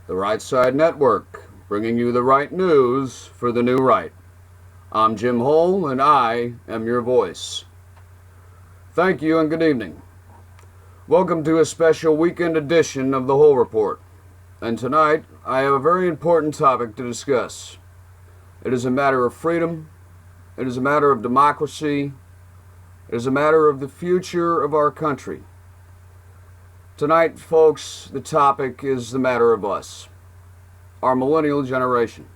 The Right Side Network, bringing you the right news for the new right. I'm Jim Hole, and I am your voice. Thank you and good evening. Welcome to a special weekend edition of the Hole Report. And tonight, I have a very important topic to discuss. It is a matter of freedom. It is a matter of democracy. It is a matter of the future of our country. Tonight, folks, the topic is the matter of us, our millennial generation.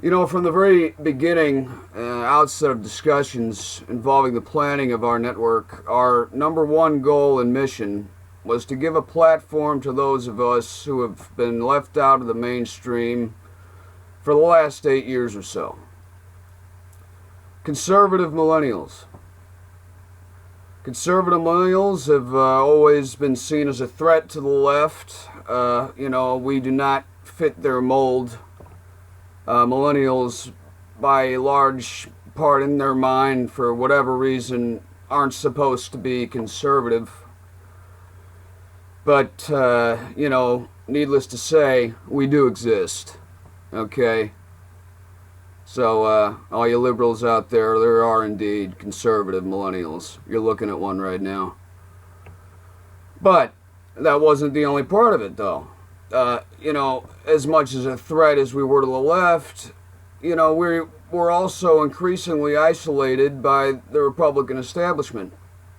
You know, from the very beginning, outset of discussions involving the planning of our network, our number one goal and mission was to give a platform to those of us who have been left out of the mainstream for the last 8 years or so. Conservative millennials. Conservative millennials have always been seen as a threat to the left. We do not fit their mold. Millennials, by a large part in their mind, for whatever reason, aren't supposed to be conservative. But, needless to say, we do exist. Okay? So, all you liberals out there are indeed conservative millennials. You're looking at one right now. But that wasn't the only part of it, though. As much as a threat as we were to the left, we're also increasingly isolated by the Republican establishment.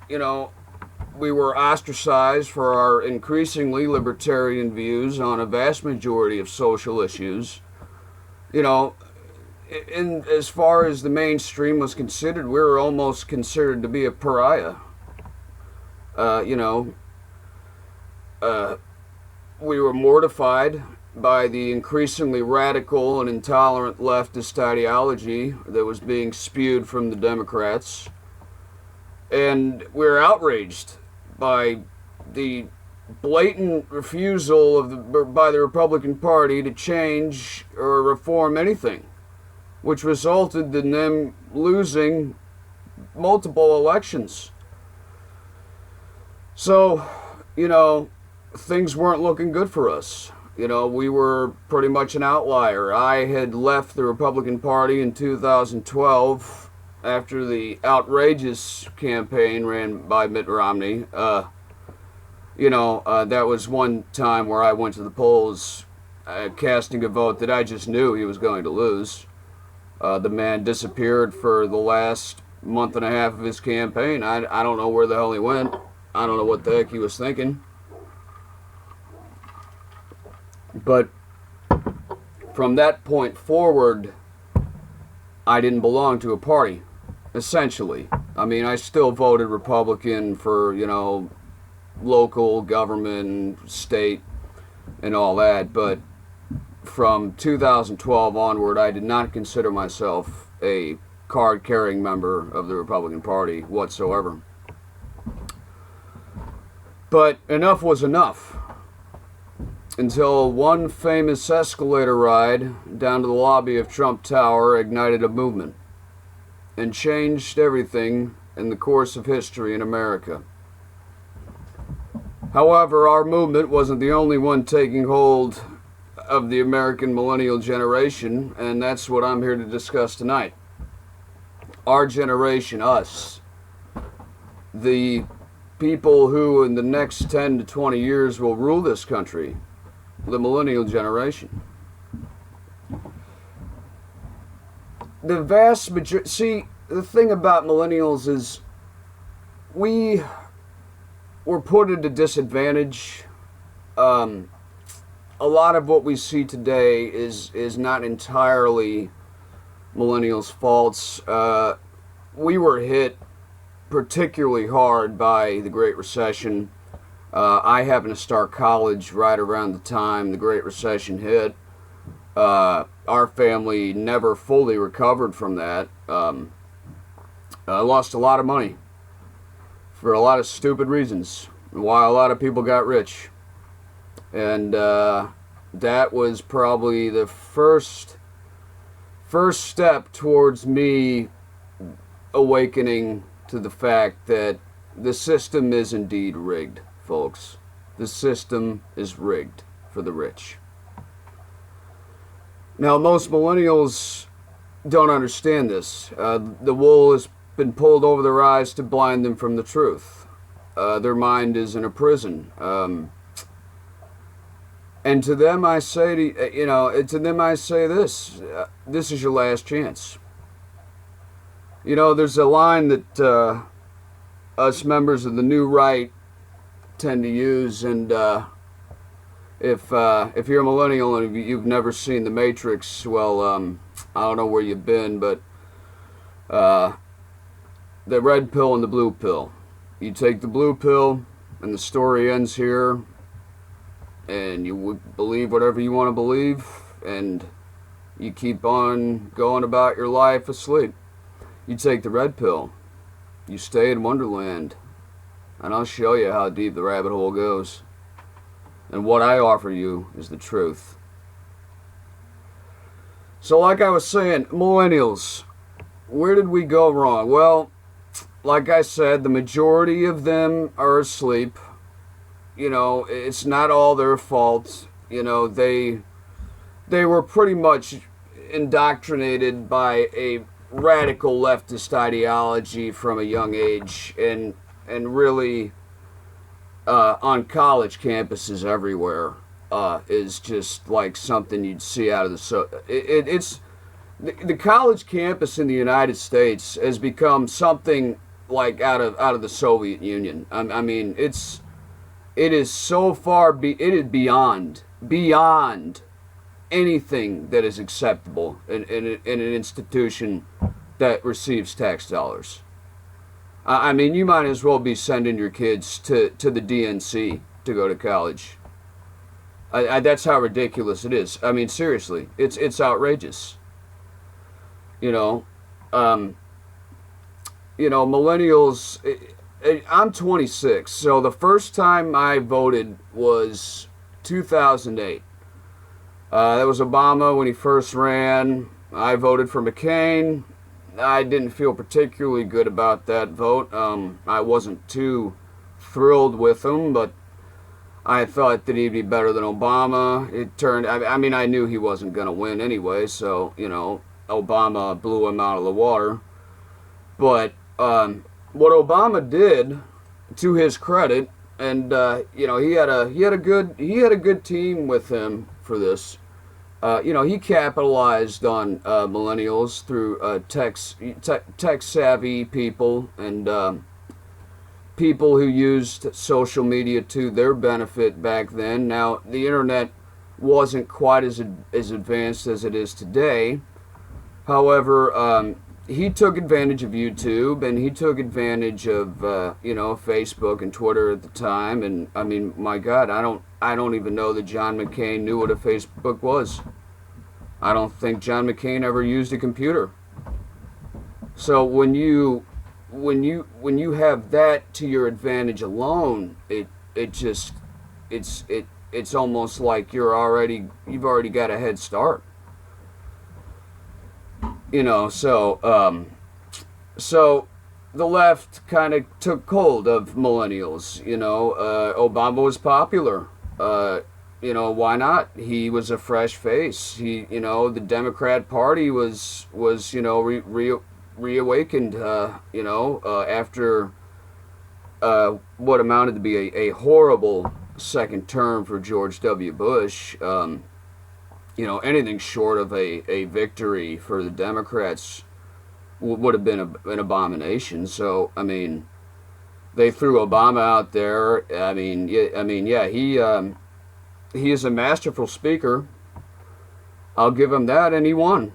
We were ostracized for our increasingly libertarian views on a vast majority of social issues. As far as the mainstream was considered, we were almost considered to be a pariah. We were mortified by the increasingly radical and intolerant leftist ideology that was being spewed from the Democrats. And we were outraged by the blatant refusal by the Republican Party to change or reform anything, which resulted in them losing multiple elections. So, things weren't looking good for us. We were pretty much an outlier. I had left the Republican Party in 2012 after the outrageous campaign ran by Mitt Romney. That was one time where I went to the polls casting a vote that I just knew he was going to lose. The man disappeared for the last month and a half of his campaign. I don't know where the hell he went. I don't know what the heck he was thinking. But from that point forward, I didn't belong to a party, essentially. I mean, I still voted Republican for, local government, state, and all that, but from 2012 onward, I did not consider myself a card-carrying member of the Republican Party whatsoever. But enough was enough, until one famous escalator ride down to the lobby of Trump Tower ignited a movement and changed everything in the course of history in America. However, our movement wasn't the only one taking hold of the American millennial generation, and that's what I'm here to discuss tonight. Our generation, us, the people who in the next 10 to 20 years will rule this country, the millennial generation. The vast majority, see, the thing about millennials is we were put at a disadvantage. A lot of what we see today is not entirely millennials' faults. We were hit particularly hard by the Great Recession. I happened to start college right around the time the Great Recession hit. Our family never fully recovered from that. I lost a lot of money for a lot of stupid reasons, while a lot of people got rich. And that was probably the first step towards me awakening to the fact that the system is indeed rigged, folks. The system is rigged for the rich. Now, most millennials don't understand this. The wool has been pulled over their eyes to blind them from the truth. Their mind is in a prison. And to them I say, this: this is your last chance. There's a line that us members of the New Right tend to use, and if you're a millennial and you've never seen The Matrix, well, I don't know where you've been, but the red pill and the blue pill. You take the blue pill, and the story ends here, and you would believe whatever you want to believe, and you keep on going about your life asleep. You take the red pill, you stay in Wonderland, and I'll show you how deep the rabbit hole goes. And what I offer you is the truth. So like I was saying, millennials, where did we go wrong? Well, like I said, the majority of them are asleep. It's not all their fault. They were pretty much indoctrinated by a radical leftist ideology from a young age, and really on college campuses everywhere is just like something you'd see out of it's the college campus in the United States has become something like out of the Soviet Union. I mean, it is so far it is beyond anything that is acceptable in an institution that receives tax dollars. I mean, you might as well be sending your kids to the DNC to go to college. That's how ridiculous it is. I mean, seriously, it's outrageous. Millennials. I'm 26, so the first time I voted was 2008. That was Obama when he first ran. I voted for McCain. I didn't feel particularly good about that vote. I wasn't too thrilled with him, but I thought that he'd be better than Obama. I knew he wasn't going to win anyway, so, Obama blew him out of the water. But what Obama did, to his credit, and he had a good team with him for this. He capitalized on millennials through tech savvy people and people who used social media to their benefit back then. Now, the internet wasn't quite as advanced as it is today. However, he took advantage of YouTube, and he took advantage of Facebook and Twitter at the time. And I mean, my God, I don't even know that John McCain knew what a Facebook was. I don't think John McCain ever used a computer. So when you have that to your advantage alone, it's almost like you've already got a head start. So the left kind of took hold of millennials. Obama was popular. Why not? He was a fresh face. The Democrat Party was reawakened. After what amounted to be a horrible second term for George W. Bush. Anything short of a victory for the Democrats would have been an abomination. So, I mean, they threw Obama out there. He is a masterful speaker. I'll give him that, and he won.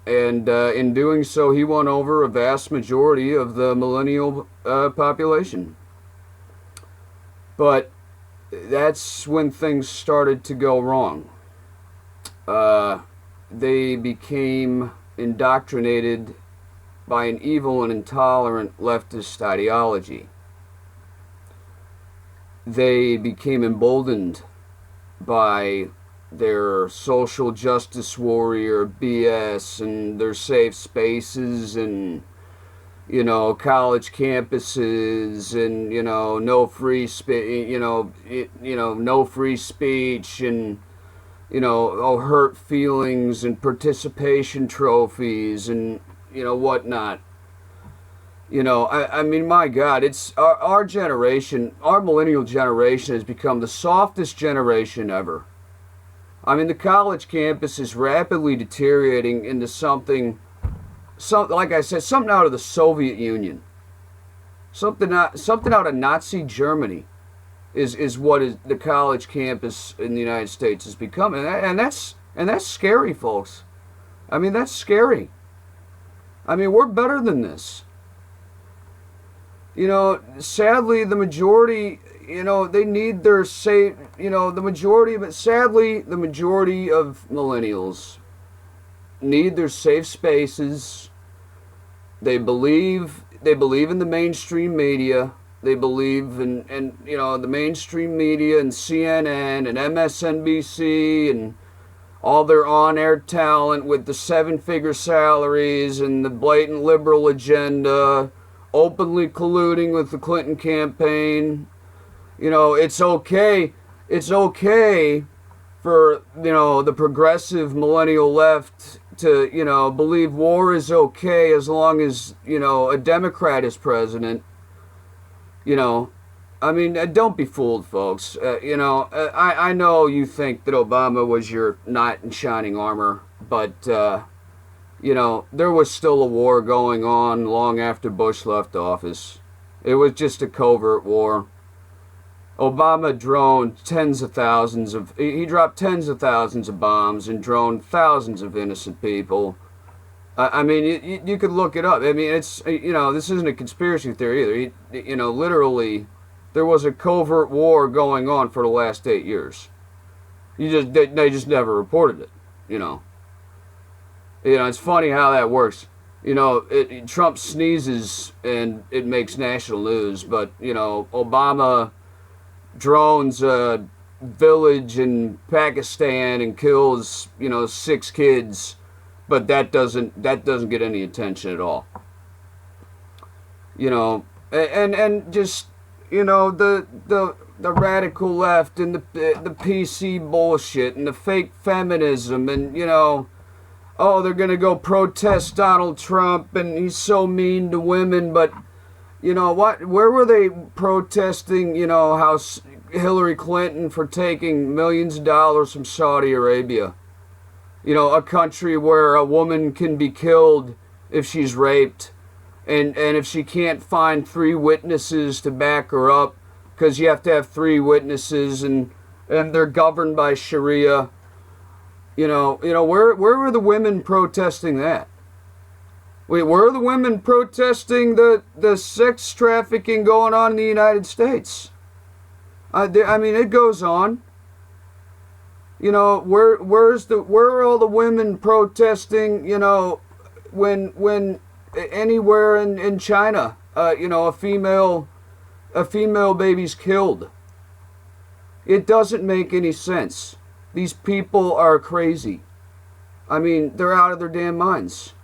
And in doing so, he won over a vast majority of the millennial population. But that's when things started to go wrong. They became indoctrinated by an evil and intolerant leftist ideology. They became emboldened by their social justice warrior BS and their safe spaces and college campuses, and no free no free speech, and hurt feelings and participation trophies and whatnot. I mean, my God, it's our generation, our millennial generation has become the softest generation ever. I mean, the college campus is rapidly deteriorating into like I said, something out of the Soviet Union, something out of Nazi Germany, is what is the college campus in the United States is becoming, and that's scary, folks. I mean, that's scary. I mean, we're better than this. Sadly, the majority, they need their safe, the majority, but sadly, the majority of millennials need their safe spaces. They believe in the mainstream media. They believe in the mainstream media and CNN and MSNBC and all their on-air talent with the seven-figure salaries and the blatant liberal agenda, openly colluding with the Clinton campaign. It's okay for the progressive millennial left to believe war is okay as long as a Democrat is president. I mean, don't be fooled, folks. I know you think that Obama was your knight in shining armor, but there was still a war going on long after Bush left office. It was just a covert war. Obama droned he dropped tens of thousands of bombs and droned thousands of innocent people. I mean, you could look it up. I mean, it's, this isn't a conspiracy theory either. Literally, there was a covert war going on for the last 8 years. They just never reported it, It's funny how that works. Trump sneezes and it makes national news, but, Obama drones a village in Pakistan and kills, 6 kids, but that doesn't get any attention at all. And just, the radical left and the PC bullshit and the fake feminism and, oh, they're going to go protest Donald Trump and he's so mean to women, but what? Where were they protesting, how Hillary Clinton for taking millions of dollars from Saudi Arabia? A country where a woman can be killed if she's raped, and if she can't find 3 witnesses to back her up, because you have to have 3 witnesses, and they're governed by Sharia. Where were the women protesting that? Wait, where are the women protesting the sex trafficking going on in the United States? I mean, it goes on. Where are all the women protesting? When anywhere in China, a female baby's killed. It doesn't make any sense. These people are crazy. I mean, they're out of their damn minds.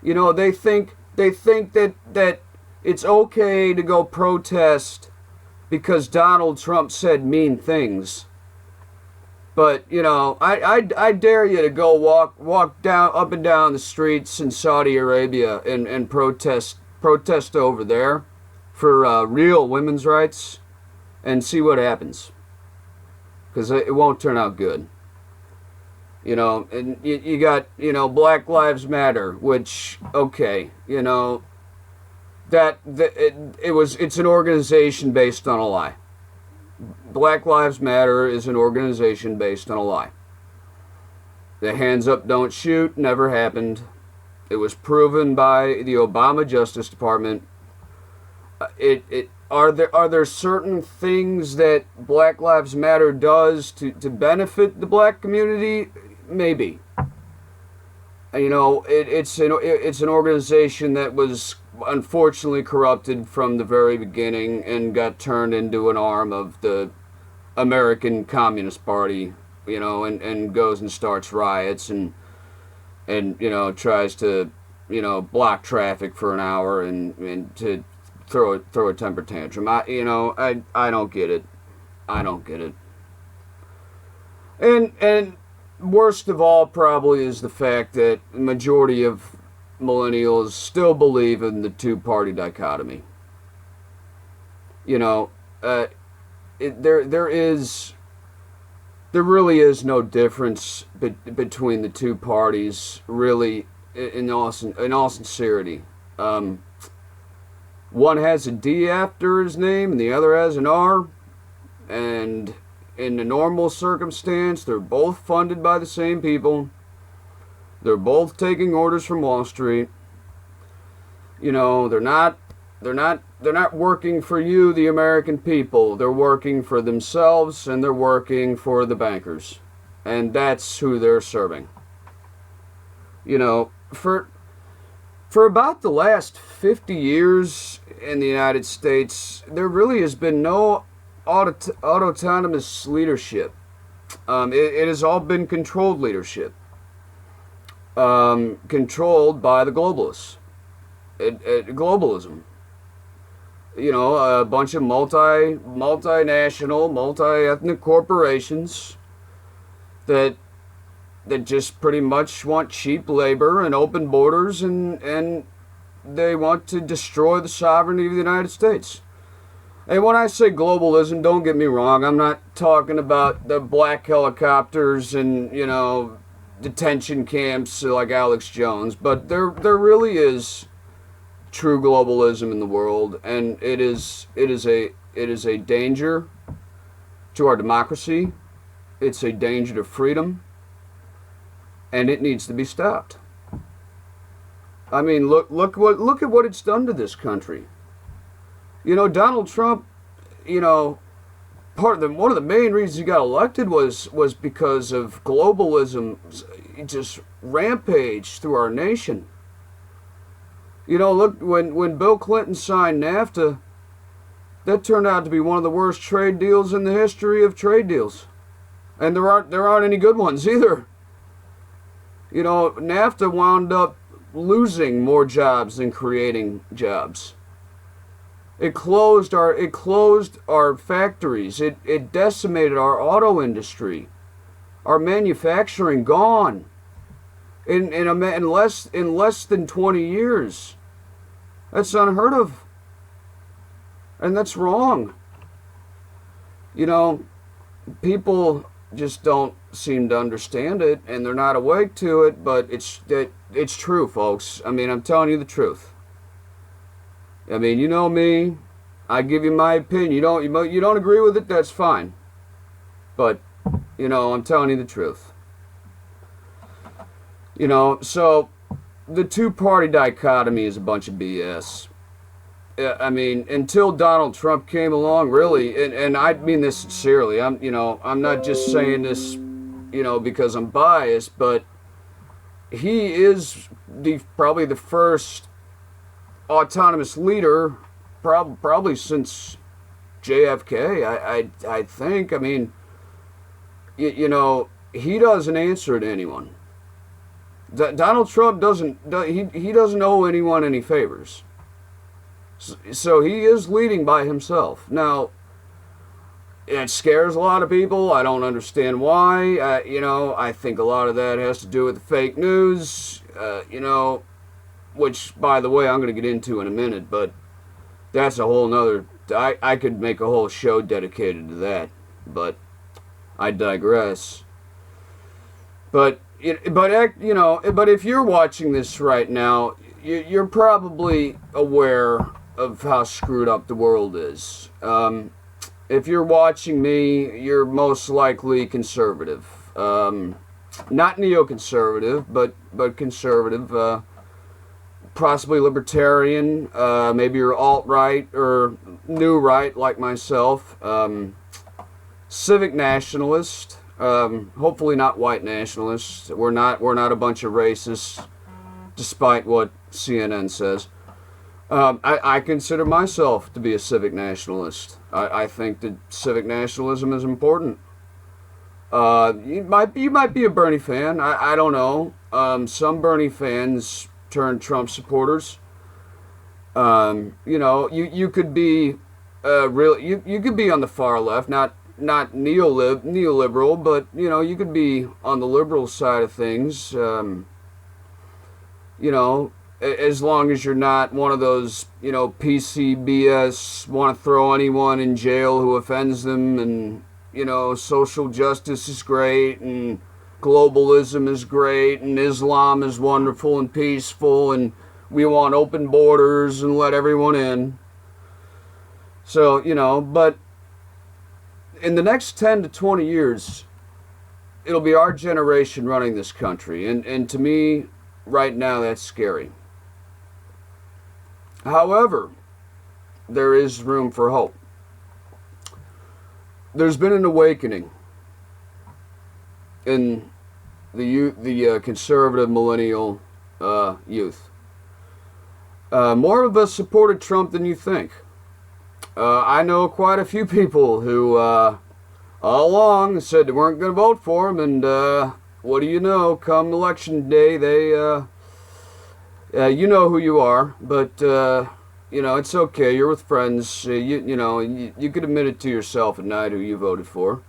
They think that it's okay to go protest because Donald Trump said mean things. But, I dare you to go walk down up and down the streets in Saudi Arabia and protest over there for real women's rights and see what happens. Because it won't turn out good. And you got, Black Lives Matter, which, okay, it's an organization based on a lie. Black Lives Matter is an organization based on a lie. The hands up, don't shoot never happened. It was proven by the Obama Justice Department. Are there certain things that Black Lives Matter does to benefit the black community? Maybe. It's an organization that was unfortunately corrupted from the very beginning and got turned into an arm of the American Communist Party, and goes and starts riots and tries to block traffic for an hour and to throw a temper tantrum. I don't get it. I don't get it. And worst of all probably is the fact that the majority of millennials still believe in the two-party dichotomy. There really is no difference between the two parties, really, in all sincerity. One has a D after his name and the other has an R, and in the normal circumstance, they're both funded by the same people. They're both taking orders from Wall Street. They're not working for you, the American people. They're working for themselves, and they're working for the bankers. And that's who they're serving. For about the last 50 years in the United States, there really has been no autonomous leadership. It has all been controlled leadership. Controlled by the globalists. Globalism. A bunch of multinational, multi-ethnic corporations that just pretty much want cheap labor and open borders, and they want to destroy the sovereignty of the United States. And when I say globalism, don't get me wrong, I'm not talking about the black helicopters and, detention camps like Alex Jones, but there really is true globalism in the world, and it is a danger to our democracy. It's a danger to freedom, and it needs to be stopped. I mean, look at what it's done to this country. Donald Trump, one of the main reasons he got elected was because of globalism just rampage through our nation. Look, when Bill Clinton signed NAFTA, that turned out to be one of the worst trade deals in the history of trade deals. And there aren't any good ones either. NAFTA wound up losing more jobs than creating jobs. It closed our factories. It decimated our auto industry. Our manufacturing gone. In less than 20 years. That's unheard of. And that's wrong. People just don't seem to understand it, and they're not awake to it, but it's true, folks. I mean, I'm telling you the truth. I mean, you know me. I give you my opinion. You don't agree with it, that's fine. But, I'm telling you the truth. So the two-party dichotomy is a bunch of BS. I mean, until Donald Trump came along, really, and I mean this sincerely. I'm not just saying this, because I'm biased, but he is probably the first autonomous leader, probably since JFK. I think. I mean, he doesn't answer to anyone. Donald Trump doesn't owe anyone any favors. So he is leading by himself. Now, it scares a lot of people. I don't understand why. I think a lot of that has to do with the fake news, which, by the way, I'm going to get into in a minute, but that's a whole nother... I could make a whole show dedicated to that, but I digress. But if you're watching this right now, you're probably aware of how screwed up the world is. If you're watching me, you're most likely conservative. Not neoconservative, but conservative. Possibly libertarian. Maybe you're alt-right or new right like myself. Civic nationalist. Hopefully not white nationalists. We're not a bunch of racists, despite what CNN says. I consider myself to be a civic nationalist. I think that civic nationalism is important. You might be a Bernie fan. I don't know. Some Bernie fans turned Trump supporters. You know, you could be you could be on the far left, not neoliberal, but you know, you could be on the liberal side of things. You know, as long as you're not one of those, you know, PCBS, want to throw anyone in jail who offends them, and you know, social justice is great, and globalism is great, and Islam is wonderful and peaceful, and we want open borders and let everyone in. So, you know, but in the next 10 to 20 years, it'll be our generation running this country. And to me, right now, that's scary. However, there is room for hope. There's been an awakening in the conservative millennial youth. More of us supported Trump than you think. I know quite a few people who all along said they weren't going to vote for him, and what do you know? Come election day, they you know who you are, but you know, it's okay. You're with friends. You know, you could admit it to yourself at night who you voted for.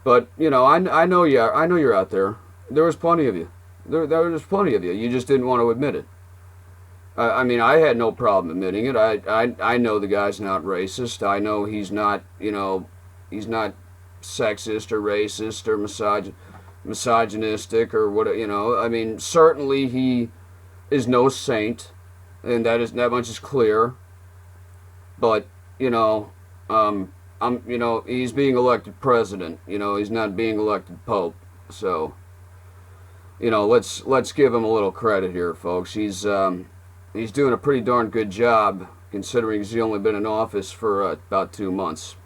But you know, I know you. I know you're out there. There was plenty of you. There was plenty of you. You just didn't want to admit it. I mean, I had no problem admitting it. I know the guy's not racist. I know he's not, you know, he's not sexist or racist or misogynistic or what, you know. I mean, certainly he is no saint, and that much is clear. But, you know, you know, he's being elected president. You know, he's not being elected pope. So, you know, let's give him a little credit here, folks. He's doing a pretty darn good job, considering he's only been in office for about 2 months.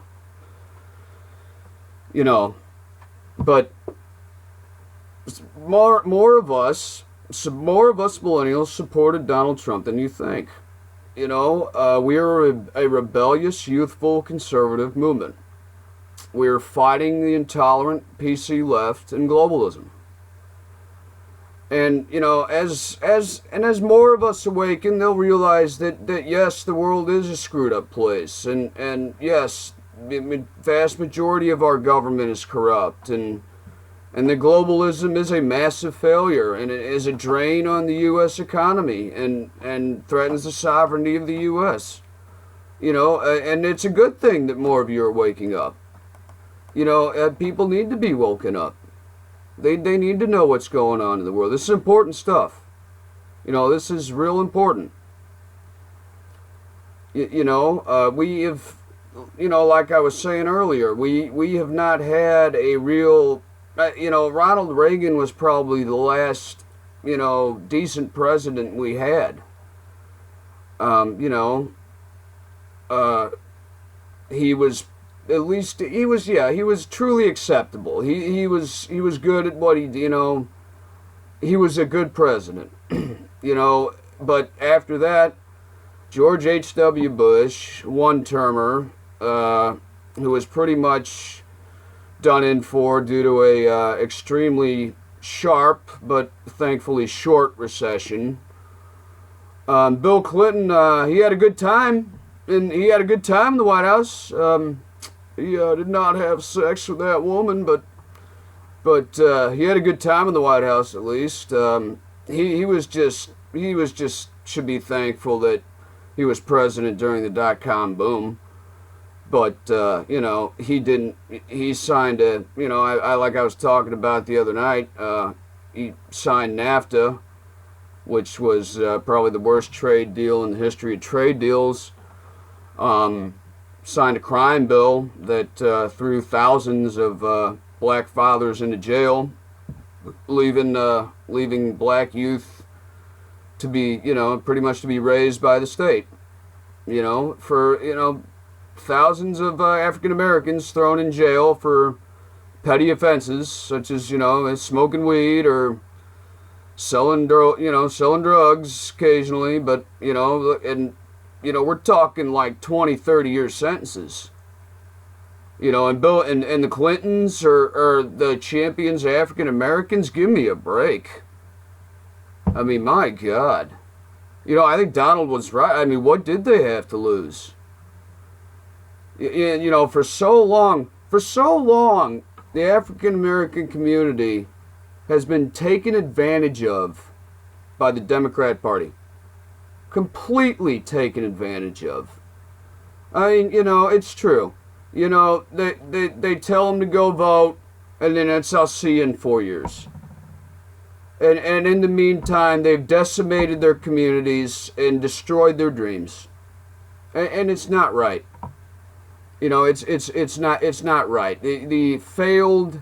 You know, but more of us millennials supported Donald Trump than you think. You know, we are a rebellious, youthful, conservative movement. We're fighting the intolerant PC left and globalism. And, you know, as more of us awaken, they'll realize that yes, the world is a screwed up place. And yes, the vast majority of our government is corrupt. And the globalism is a massive failure. And it is a drain on the U.S. economy and threatens the sovereignty of the U.S. You know, and it's a good thing that more of you are waking up. You know, people need to be woken up. They need to know what's going on in the world. This is important stuff. You know, this is real important. You know, we have, you know, like I was saying earlier, we have not had a real, you know, Ronald Reagan was probably the last, you know, decent president we had. You know, he was, at least he was truly acceptable. He was good at what he, you know, he was a good president. You know, but after that, George H.W. Bush, one-termer, who was pretty much done in for due to a extremely sharp but thankfully short recession. Bill Clinton, he had a good time, and he had a good time in the White House. He did not have sex with that woman, but he had a good time in the White House at least. He was just should be thankful that he was president during the dot-com boom. But you know, he signed a, you know, I like I was talking about the other night, he signed NAFTA, which was probably the worst trade deal in the history of trade deals. Signed a crime bill that threw thousands of black fathers into jail, leaving black youth to be, you know, pretty much to be raised by the state. You know, for, you know, thousands of African Americans thrown in jail for petty offenses such as, you know, smoking weed or selling drugs occasionally, but, you know, and you know, we're talking like 20, 30-year sentences. You know, and Bill and the Clintons are the champions of African Americans. Give me a break. I mean, my God. You know, I think Donald was right. I mean, what did they have to lose? You know, for so long, the African American community has been taken advantage of by the Democrat Party. Completely taken advantage of. I mean, you know, it's true. You know, they tell them to go vote, and then it's, I'll see you in 4 years. And in the meantime, they've decimated their communities and destroyed their dreams. And it's not right. You know, it's not right. The failed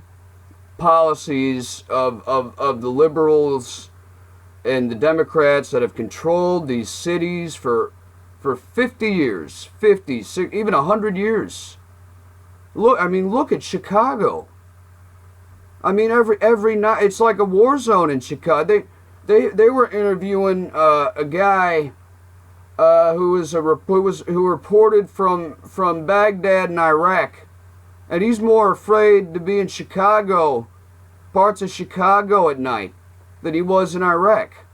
policies of the liberals and the Democrats that have controlled these cities for 50 years, 50, even 100 years. Look at Chicago. I mean, every night it's like a war zone in Chicago. They were interviewing a guy who reported from Baghdad in Iraq, and he's more afraid to be in Chicago, parts of Chicago at night, than he was in Iraq.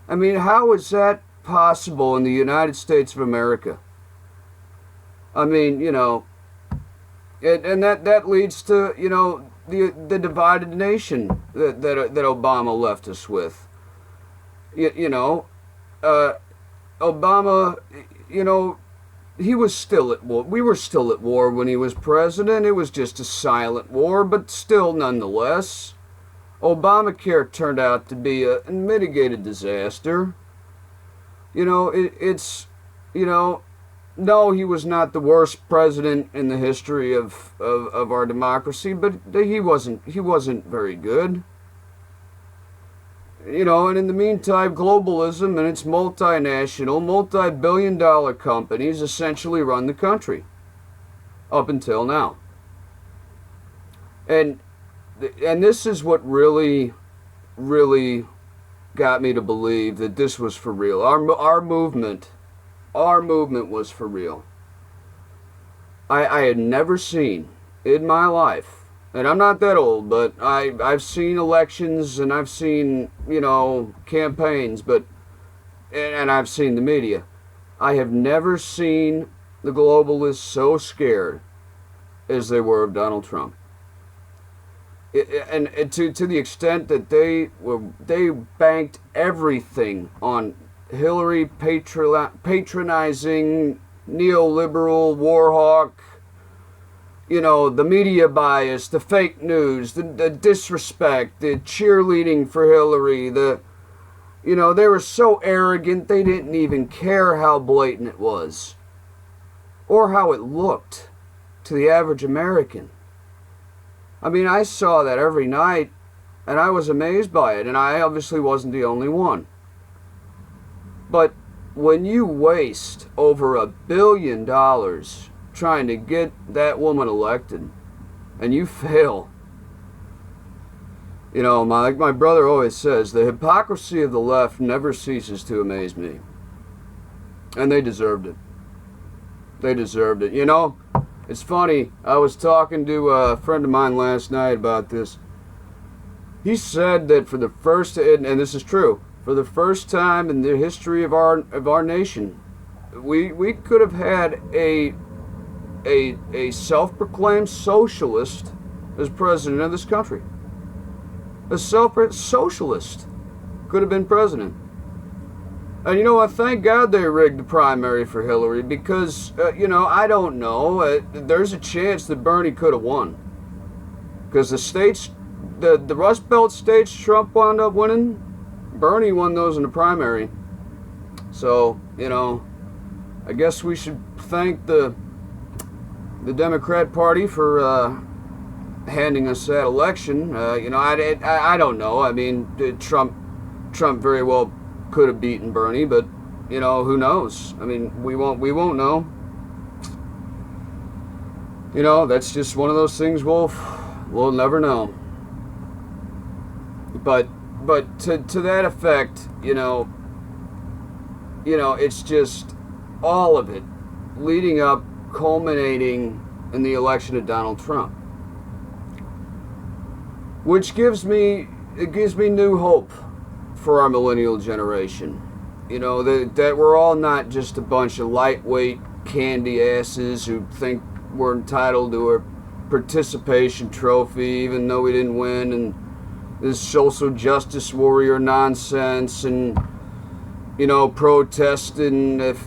I mean, how is that possible in the United States of America? I mean, you know, and that leads to, you know, the divided nation that Obama left us with. You know, Obama, you know, he was still at war. We were still at war when he was president. It was just a silent war, but still, nonetheless, Obamacare turned out to be a mitigated disaster. You know, it's, you know, no, he was not the worst president in the history of our democracy, but he wasn't very good. You know, and in the meantime, globalism and its multinational, multi-billion-dollar companies essentially run the country. Up until now. And this is what really, really got me to believe that this was for real. Our movement was for real. I had never seen in my life, and I'm not that old, but I've seen elections and I've seen, you know, campaigns, and I've seen the media. I have never seen the globalists so scared as they were of Donald Trump. And to the extent that they banked everything on Hillary patronizing neoliberal war hawk, you know, the media bias, the fake news, the disrespect, the cheerleading for Hillary, you know, they were so arrogant they didn't even care how blatant it was or how it looked to the average American. I mean, I saw that every night and I was amazed by it, and I obviously wasn't the only one. But when you waste over $1 billion trying to get that woman elected, and you fail, you know, like my brother always says, the hypocrisy of the left never ceases to amaze me. And they deserved it. They deserved it. You know, it's funny, I was talking to a friend of mine last night about this. He said that for the first, and this is true, for the first time in the history of our nation, we could have had a self-proclaimed socialist as president of this country. A socialist could have been president. And you know what? Thank God they rigged the primary for Hillary, because, you know, I don't know. There's a chance that Bernie could have won. Because the states, the Rust Belt states Trump wound up winning, Bernie won those in the primary. So, you know, I guess we should thank the Democrat Party for handing us that election. You know, I don't know. I mean, Trump very well could have beaten Bernie, but you know, who knows? I mean, we won't know. You know, that's just one of those things we'll never know. But to that effect, you know, it's just all of it leading up, culminating in the election of Donald Trump, which gives me new hope. for our millennial generation. You know, that we're all not just a bunch of lightweight candy asses who think we're entitled to a participation trophy even though we didn't win, and this social justice warrior nonsense, and protesting if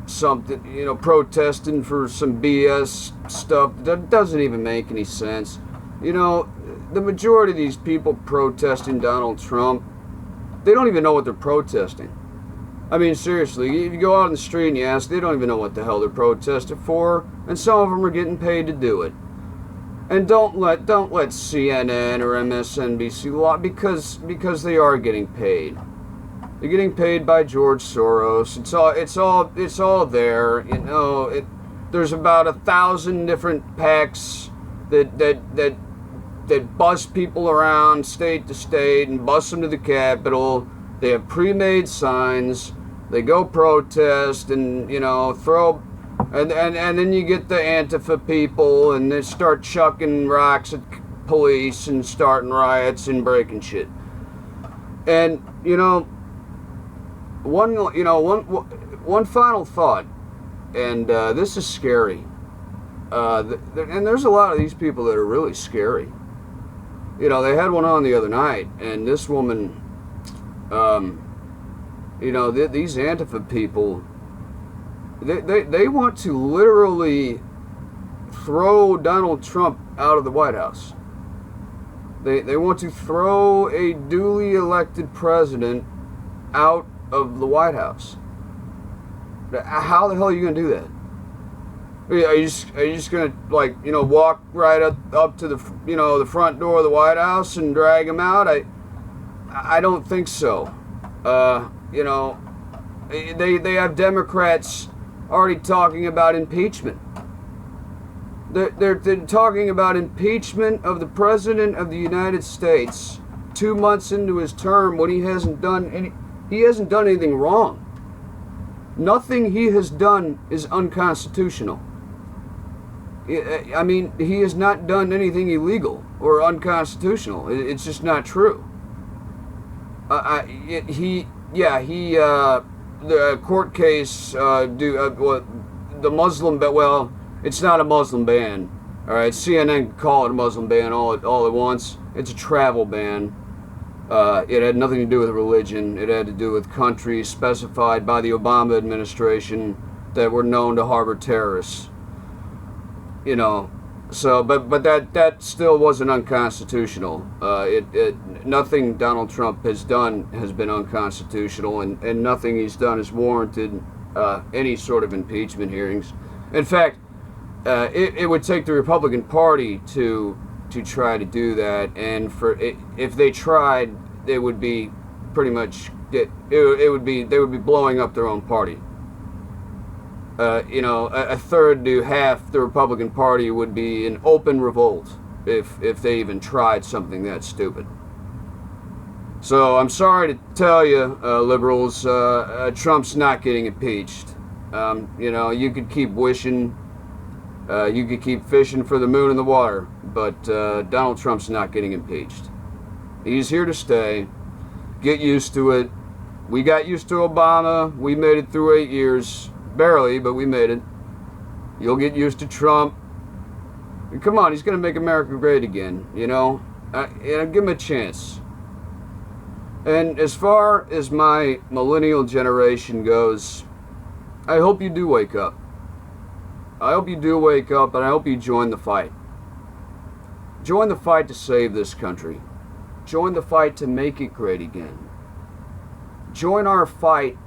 something, protesting for some BS stuff that doesn't even make any sense. The majority of these people protesting Donald Trump, they don't even know what they're protesting. I mean, seriously, if you go out on the street and you ask, they don't even know what the hell they're protesting for, and some of them are getting paid to do it. And don't let CNN or MSNBC lie, because they are getting paid. They're getting paid by George Soros. It's all there. There's about 1,000 different PACs that bus people around state to state and bus them to the Capitol. They have pre-made signs. They go protest and throw, and then you get the Antifa people and they start chucking rocks at police and starting riots and breaking shit. And one final thought, and this is scary. And there's a lot of these people that are really scary. They had one on the other night, and this woman, these Antifa people, they want to literally throw Donald Trump out of the White House. They want to throw a duly elected president out of the White House. How the hell are you going to do that? Are you just going to walk right up to the front door of the White House and drag him out? I don't think so. They have Democrats already talking about impeachment. They're talking about impeachment of the President of the United States 2 months into his term when he hasn't done anything wrong. Nothing he has done is unconstitutional. I mean, he has not done anything illegal or unconstitutional. It's just not true. The court case, the Muslim ban. Well, it's not a Muslim ban. All right, CNN call it a Muslim ban all at once. It's a travel ban. It had nothing to do with religion. It had to do with countries specified by the Obama administration that were known to harbor terrorists. So, but that still wasn't unconstitutional. Nothing Donald Trump has done has been unconstitutional, and nothing he's done has warranted any sort of impeachment hearings. In fact, it would take the Republican Party to try to do that, and if they tried, they would be pretty much they would be blowing up their own party. A third to half the Republican Party would be in open revolt if they even tried something that stupid. So I'm sorry to tell you, liberals, Trump's not getting impeached. You could keep wishing, you could keep fishing for the moon and the water, but Donald Trump's not getting impeached. He's here to stay. Get used to it. We got used to Obama. We made it through 8 years. Barely, but we made it. You'll get used to Trump. And come on, he's going to make America great again, give him a chance. And as far as my millennial generation goes, I hope you do wake up. I hope you do wake up, and I hope you join the fight. Join the fight to save this country. Join the fight to make it great again. Join our fight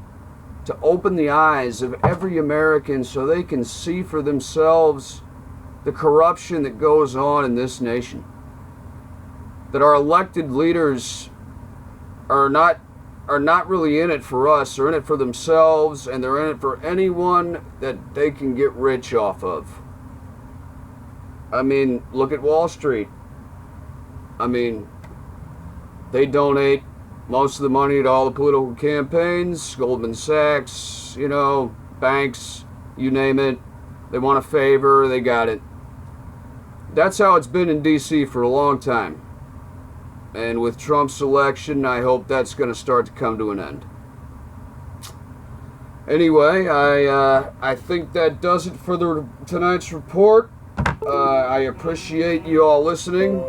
to open the eyes of every American so they can see for themselves the corruption that goes on in this nation. That our elected leaders are not really in it for us. They're in it for themselves, and they're in it for anyone that they can get rich off of. I mean, look at Wall Street. I mean, they donate most of the money to all the political campaigns, Goldman Sachs, banks, you name it. They want a favor, they got it. That's how it's been in D.C. for a long time. And with Trump's election, I hope that's going to start to come to an end. Anyway, I think that does it for tonight's report. I appreciate you all listening.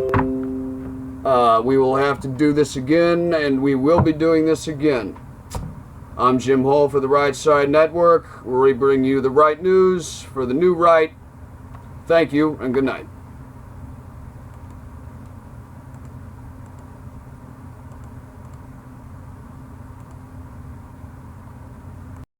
We will have to do this again, and we will be doing this again. I'm Jim Hall for the Right Side Network, where we bring you the right news for the new right. Thank you, and good night.